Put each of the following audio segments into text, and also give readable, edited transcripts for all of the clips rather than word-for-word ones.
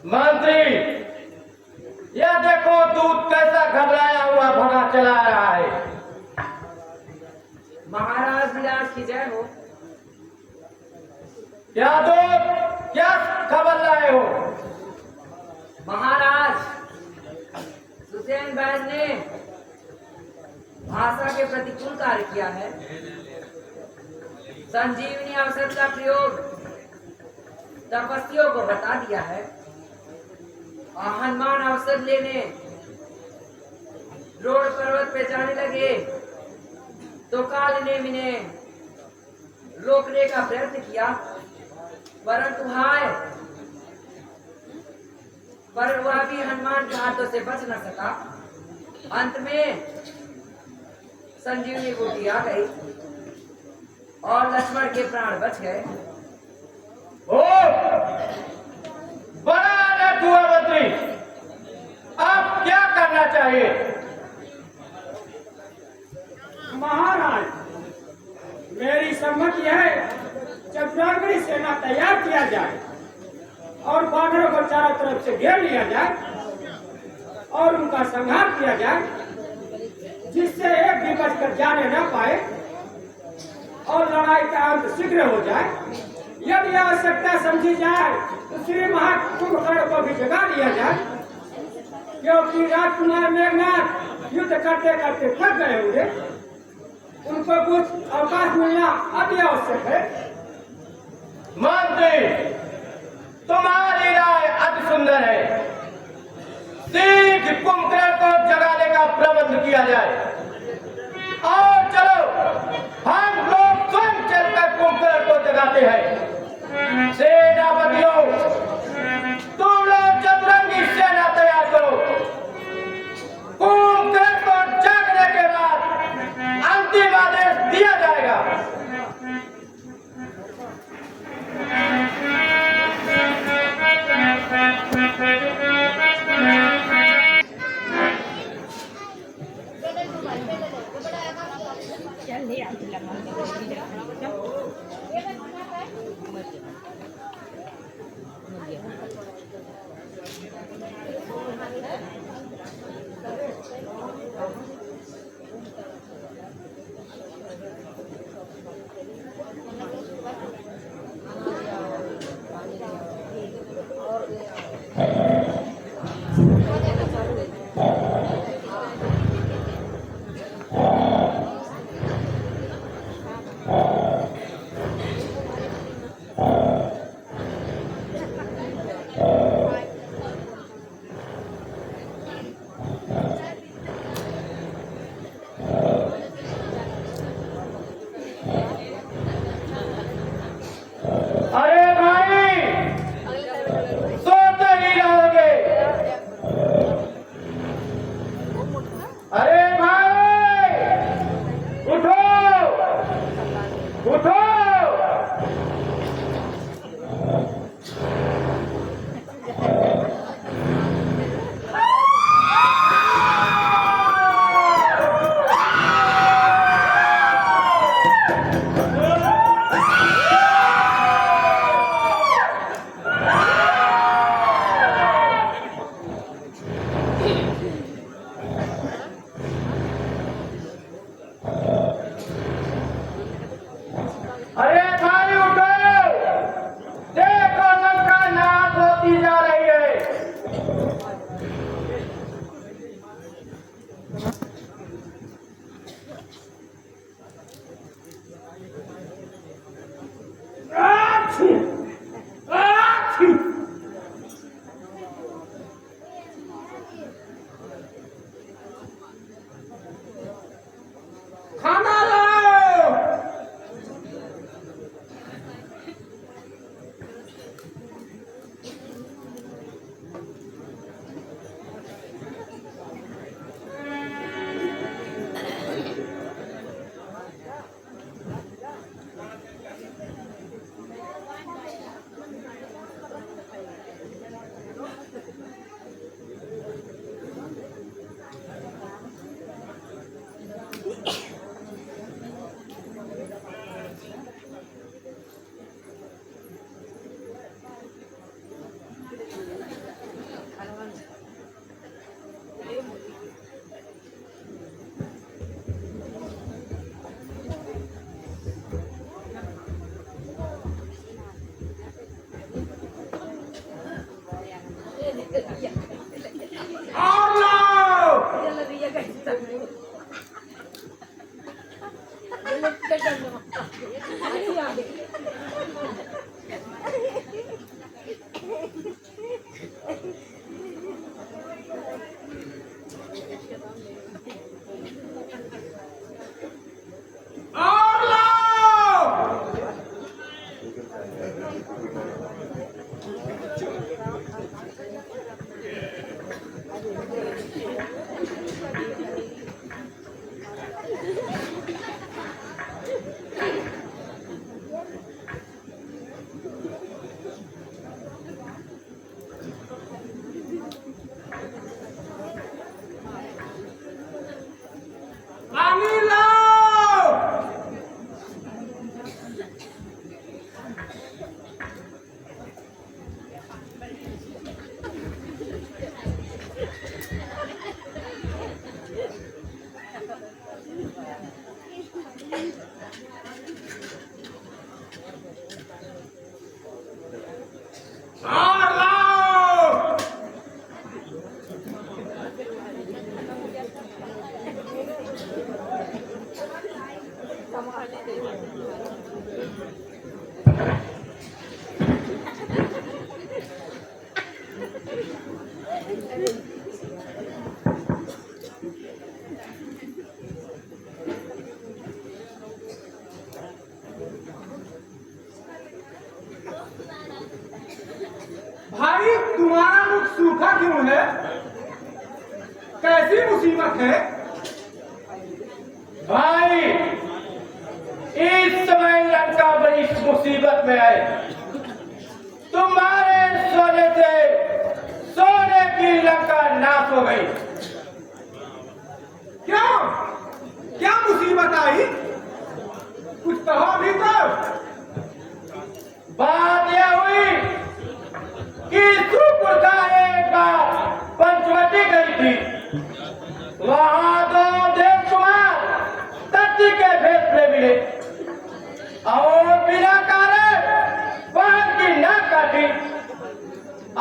मंत्री, यह देखो दूध कैसा घबराया हुआ भगा चला रहा है। महाराज विराज की जय हो। क्या दूध, क्या खबर लाए हो? महाराज सुसैन बैद ने भाषा के प्रतिकूल कार्य किया है। संजीवनी अवसर का प्रयोग तपस्वियों को बता दिया है और हनुमान अवसर लेने रोड पर्वत पे जाने लगे तो काल ने इन्हें रोकने का प्रयत्न किया, परंतु हाय पर वह भी हनुमान के हाथों से बच न सका। अंत में संजीवनी बूटी आ गई और लक्ष्मण के प्राण बच गए। ओ, बड़ा अनर्थ हुआ मंत्री, अब क्या करना चाहिए? महाराज, मेरी सम्मति है चतुरांगनी सेना तैयार किया जाए और बानरों को चारों तरफ से घेर लिया जाए और उनका संहार किया जाए, जिससे एक भी बचकर जाने न पाए और लड़ाई का अंत शीघ्र हो जाए। यदि आवश्यकता समझी जाए तो श्री महाकुंभकर्ण को भी जगा लिया जाए, क्योंकि राजकुमार मेघनाथ युद्ध करते करते थक गए होंगे, उनको कुछ अवकाश मिलना अति आवश्यक है। मंत्री, तुम्हारी राय अति सुंदर है। शीघ्र कुंभकर्ण को जगाने का प्रबंध किया जाए और चलो हम लोग स्वयं चलकर कुंभकर्ण को जगाते हैं। सेनापतियों, तुम लोग चतुरंगी सेना तैयार करो। कुंभकर्ण को जागने के बाद अंतिम आदेश दिया जाएगा। तुम्हारा मुख सूखा क्यों है? कैसी मुसीबत है? भाई इस समय लंका बड़ी मुसीबत में है। तुम्हारे सोने से सोने की लंका नाश हो गई। क्यों? क्या मुसीबत आई? कुछ कहो भी तो। बात यह हुई कि सुपुर का एक बार पंचवटी गई थी। वहां दो देवकुमार तत्ती के भेष में मिले और बिना कारण बाहर की नाक काटी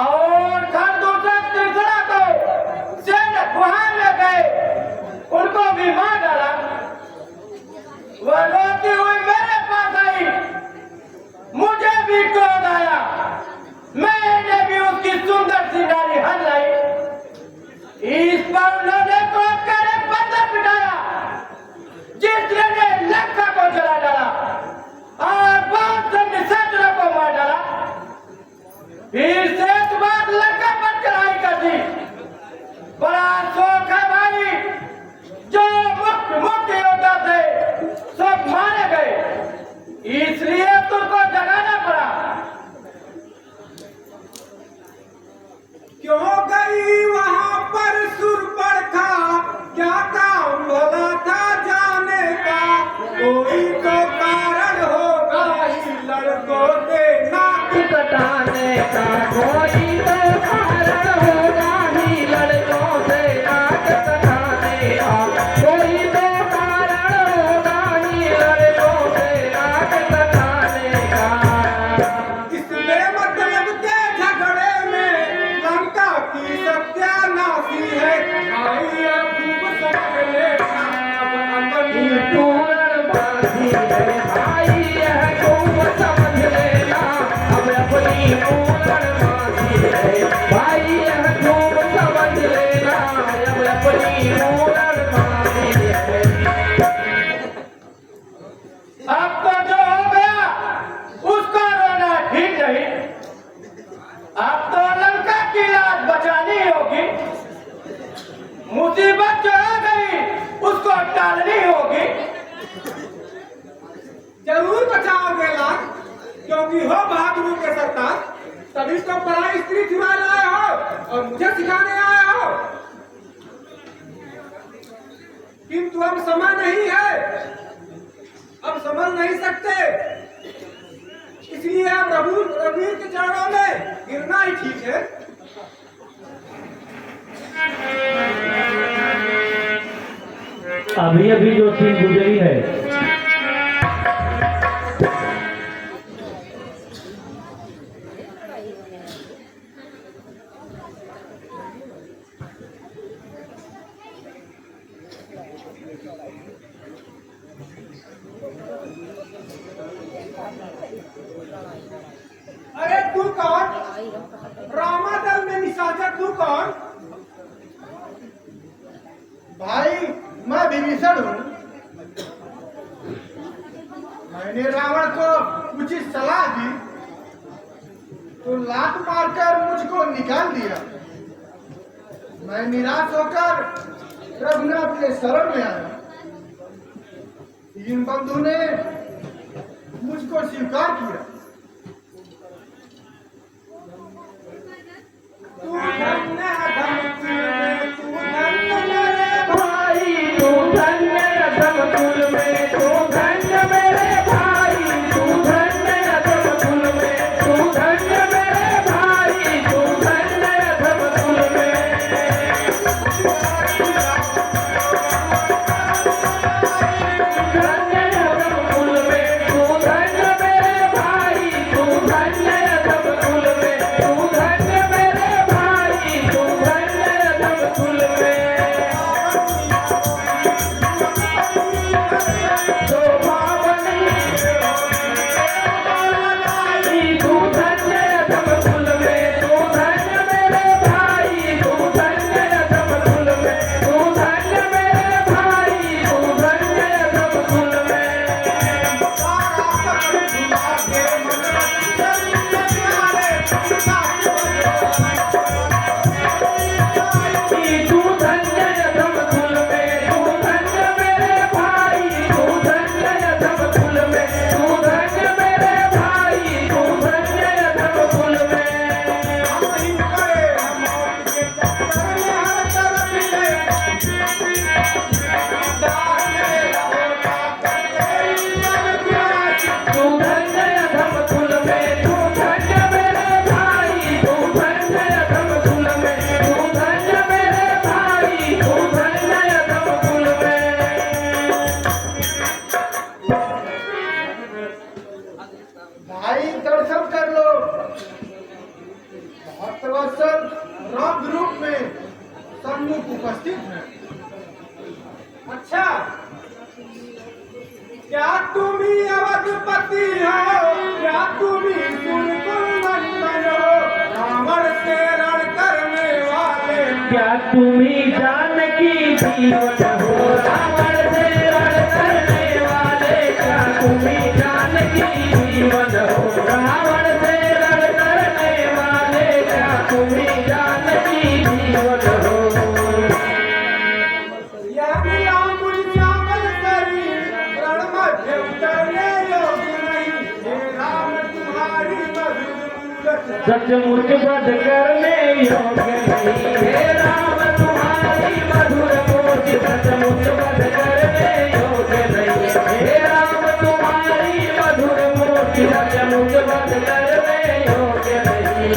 और खरदूषण त्रिशला को सेना गुहा में गए, उनको भी मार डाला। वह रोती हुई मेरे पास आई, मुझे भी क्रोध आया। मैंने भी उसकी सुंदर सी नारी हर लाई। इस पर उन्होंने क्रोध कर एक बंदर पिटाया, जिसने लंका को जला डाला और बहुत से निशाचरों को मार डाला। फिर से इस बात लंका पर चढ़ाई कर दी। बड़ा शौक है भाई, जो मुख्य योद्धा थे सब मारे गए, इसलिए तुमको जगाना पड़ा। क्यों गई वहां पर सुरपड़खा? क्या काम भला था जाने का? कोई तो कारण होगा ही लड़कों से नाक कटाने का, कोई तो कारण होगा ही लड़कों से नाक कटाने का, कोई तो कारण होगा ही लड़कों से नाक कटाने का। इसमें मतलब के झगड़े में लंका की सत्यानाशी है। भाई अब खूब समझ लेना, अब अपनी पूर्णवासी है भाई, यह खूब समझ लेना, अब अपनी पूर्णवासी है भाई, यह खूब समझ लेना, अब अपनी पूर्णवासी है। अब तो जो हो गया उसको रोना ठीक नहीं। अब तो लंका की लाज बचानी होगी। मुसीबत जो आ गई उसको टालनी होगी। जरूर बचाओगे लाख, क्योंकि हो बहादुरों के सरकार। तभी तो पराई स्त्री चुरा लाए हो और मुझे सिखाने आए हो। किंतु अब समय नहीं है, अब समझ नहीं सकते, इसलिए अब रघुवीर के चरणों में गिरना ही ठीक है। अभी अभी जो सीन गुजरी है, अरे तू कौन? रामादल में निशाचर तू कौन? भाई मैं विभीषण हूँ। मैंने रावण को उचित सलाह दी तो लात मारकर मुझको निकाल दिया। मैं निराश होकर रघुनाथ के शरण में आया। तीन बंधु ने मुझको स्वीकार किया। तू धन्य धमकुल में, तू धन्य मेरे भाई तू धन्य रघुकुल में, तू धन्य मेरे भाई, तू धन्य रघुकुल में, तू धन्य मेरे भाई, तू धन्य रघुकुल में। धन्य रघुकुल में, तू धन्य मेरे भाई, वत्सल रौद्र रूप में सम्मुख उपस्थित है। अच्छा, क्या तुम ही अवधपति हो, क्या तुम ही कुलकुल नंदन हो, रावण से रण करने वाले, क्या तुम्ही जानकी जीवन हो, रावण से रण करने वाले, क्या तुम्ही जानकी जीवन हो, रावण से रण करने वाले, क्या तुम्ही जानकी जीवन हो। यह मिला मुझ श्यामल शरीर, रण मध्य उतरने योग्य नहीं, हे राम तुम्हारी मधुर मूरत, सचमुच वध करने योग्य नहीं, हे राम तुम्हारी मधुर मूर्ति, सचमुच वध करने योग्य नहीं, हे राम तुम्हारी मधुर मूर्ति, सचमुच वध करने योग्य नहीं।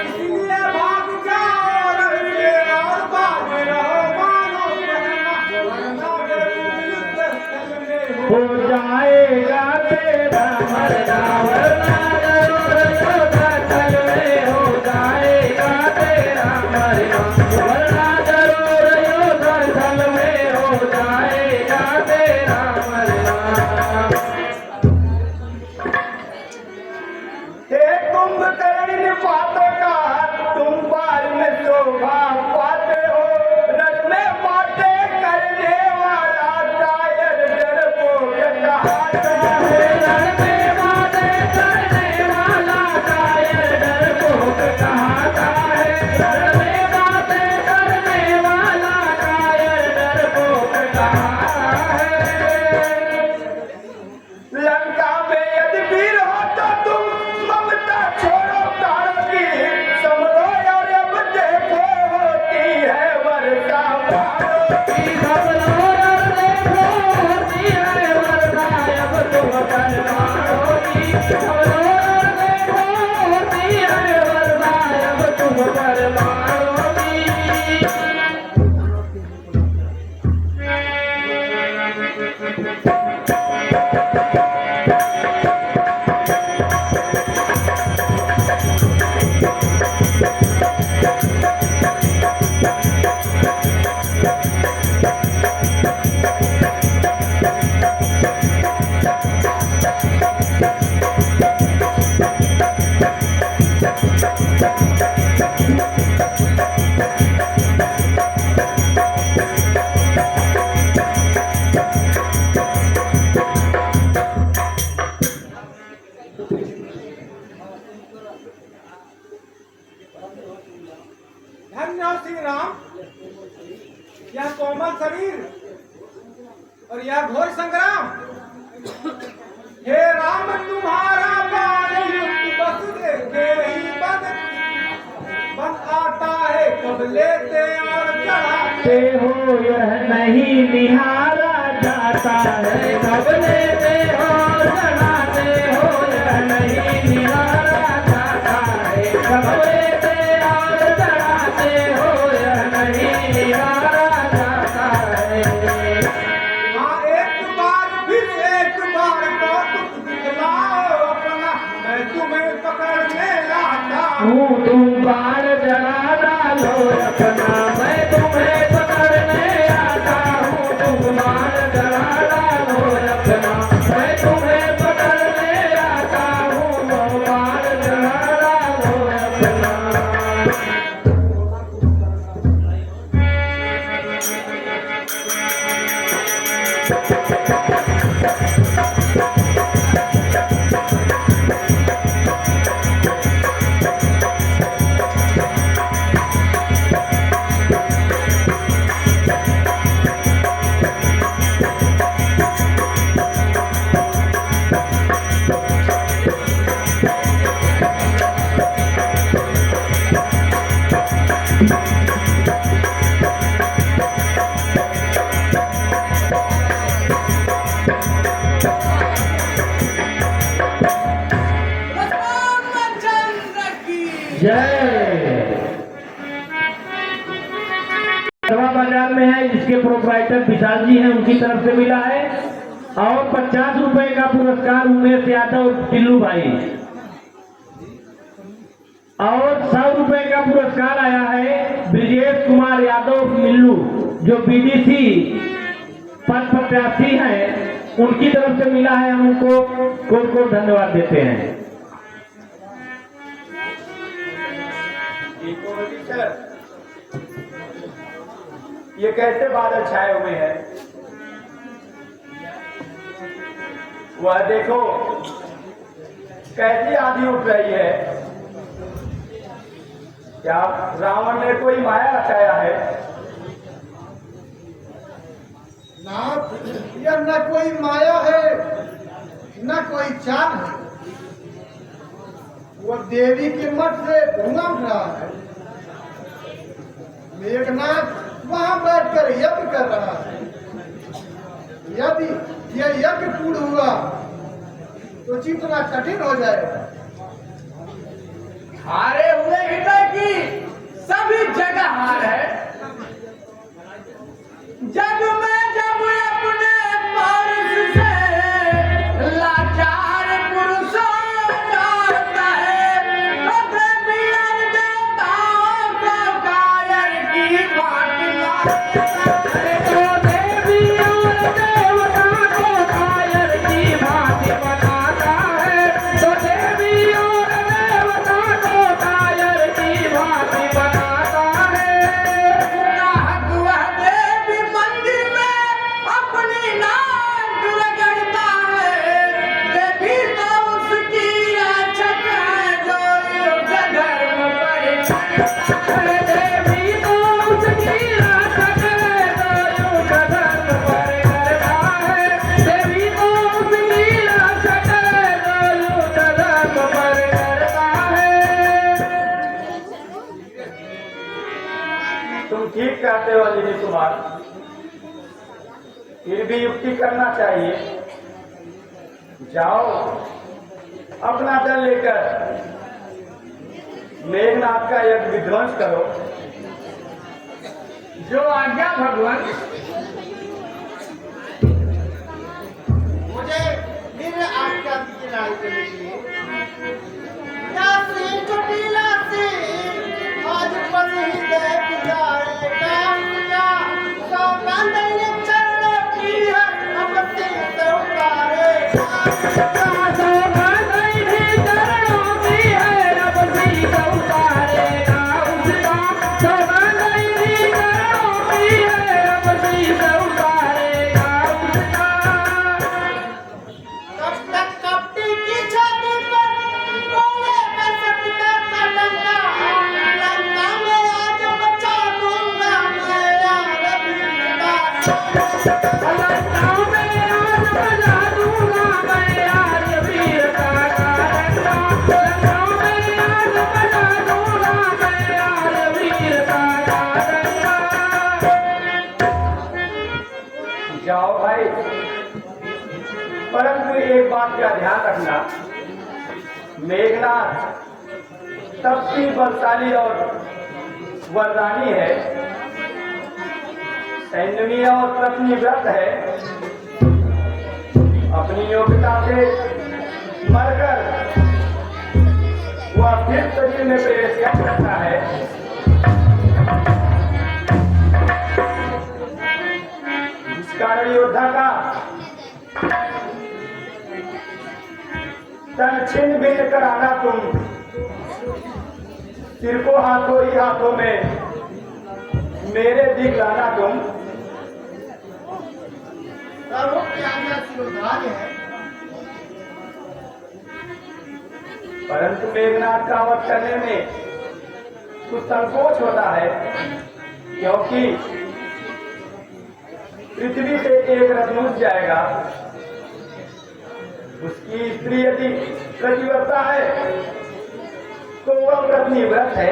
इसलिए भाग जाओ रण से और भाग रहो मानो कहना, वरना जरूर युद्ध स्थल में हो। हो जाएगा तेरा मरना, वरना जरूर योद्धा स्थल में हो जाएगा तेरा मरना, वरना जरूर योद्धा स्थल में हो जाएगा तेरा मरना। हे कुंभकर्ण बातों का तुम बाल में शोभा पाते हो, रथ में बातें करने वाला कायर डरपोक कहाता है। रण में बातें करने वाला कायर डरपोक कहाता है, रण में बातें करने वाला कायर डरपोक कहाता है। लंका में यदि वीर हो तो तुम ममता छोड़ो तारों की, समझो और अब देखो होती है वर्षा बारों की। सब लोग देखो होती है वर्षा, अब तुम पर मारोगी, सब लोग देखो होती है वर्षा, अब तुम पर मारोगी। धन्य हो सिंह राम, यह कोमल शरीर और यह घोर संग्राम। हे राम तुम्हारा बाण युक्त बस देखे ही बन आता है, कब लेते और चढ़ाते हो यह नहीं निहारा जाता है, कब लेते हो चढ़ाते हो यह नहीं निहारा जाता है, कब लेते और चढ़ाते हो यह नहीं निहारा जाता है। हाँ, एक बार फिर एक बार कौतुक दिखलाओ अपना, मैं तुम्हें पकड़ने आता हूँ। तुम बाण जला डालो अपना, मैं तुम्हें पकड़ने आता हूँ, तुम बाण जला डालो अपना, मैं तुम्हें पकड़ने आता हूँ, बाण जला डालो अपना। बाजार में है, जिसके प्रोप्राइटर विशाल जी हैं, उनकी तरफ से मिला है। और 50 रुपए का पुरस्कार उमेश यादव टिल्लू भाई, और 100 मेगा पुरस्कार आया है ब्रिजेश कुमार यादव मिल्लू, जो बीडीसी पद प्रत्याशी हैं, उनकी तरफ से मिला है। हम उनको कोट धन्यवाद देते हैं। सर, ये कैसे बादल छाए हुए हैं? वह देखो कैसी आंधी उठ रही है। क्या रावण ने कोई माया रचाया है? ना यह न कोई माया है न कोई चाल है। वो देवी के मठ से धुआं उठ रहा है। मेघनाथ वहां बैठकर यज्ञ कर रहा है। यदि यह यज्ञ पूर्ण हुआ तो जीतना कठिन हो जाएगा। हारे हुए हृदय की सभी जगह हार है। जग में जब अपने पारस से लाचार पुरुषों जाता है, तो देवी और देवताओं को कायर की बात लाता है। तुम ठीक कहते हो अजय कुमार, फिर भी युक्ति करना चाहिए। जाओ अपना दल लेकर मेघनाथ का यज्ञ विध्वंस करो। जो आज्ञा भगवान। मुझे फिर आज्ञा दीजिए राय करने के लिए। आज बस ही देख जाएगा सौगंध ये चरणों की है, अब से उतारेगा। सौगंध ये चरणों की है, अब से उतारेगा उसका। सौगंध ये चरणों की है, अब से उतारेगा उसका। तब तक कपटी की छाती पर बोले मैं सत्य का डंका। जाओ भाई, परंतु एक बात का ध्यान रखना, मेघनाथ सबसे बलशाली और वरदानी है, संयमी और प्रतिव्रत है। अपनी योग्यता से मरकर वह फिर शरीर में प्रवेश कर सकता है। इस कारण योद्धा का तन छिन्न भिन्न कराना तुम, सिर को हाथों ही हाथों में मेरे दिख लाना तुम। है परंतु मेघनाथ का वध करने में कुछ संकोच होता है, क्योंकि पृथ्वी से एक रत्नुष जाएगा। उसकी स्त्री यदि प्रतिव्रता है तो वह प्रतिव्रत है।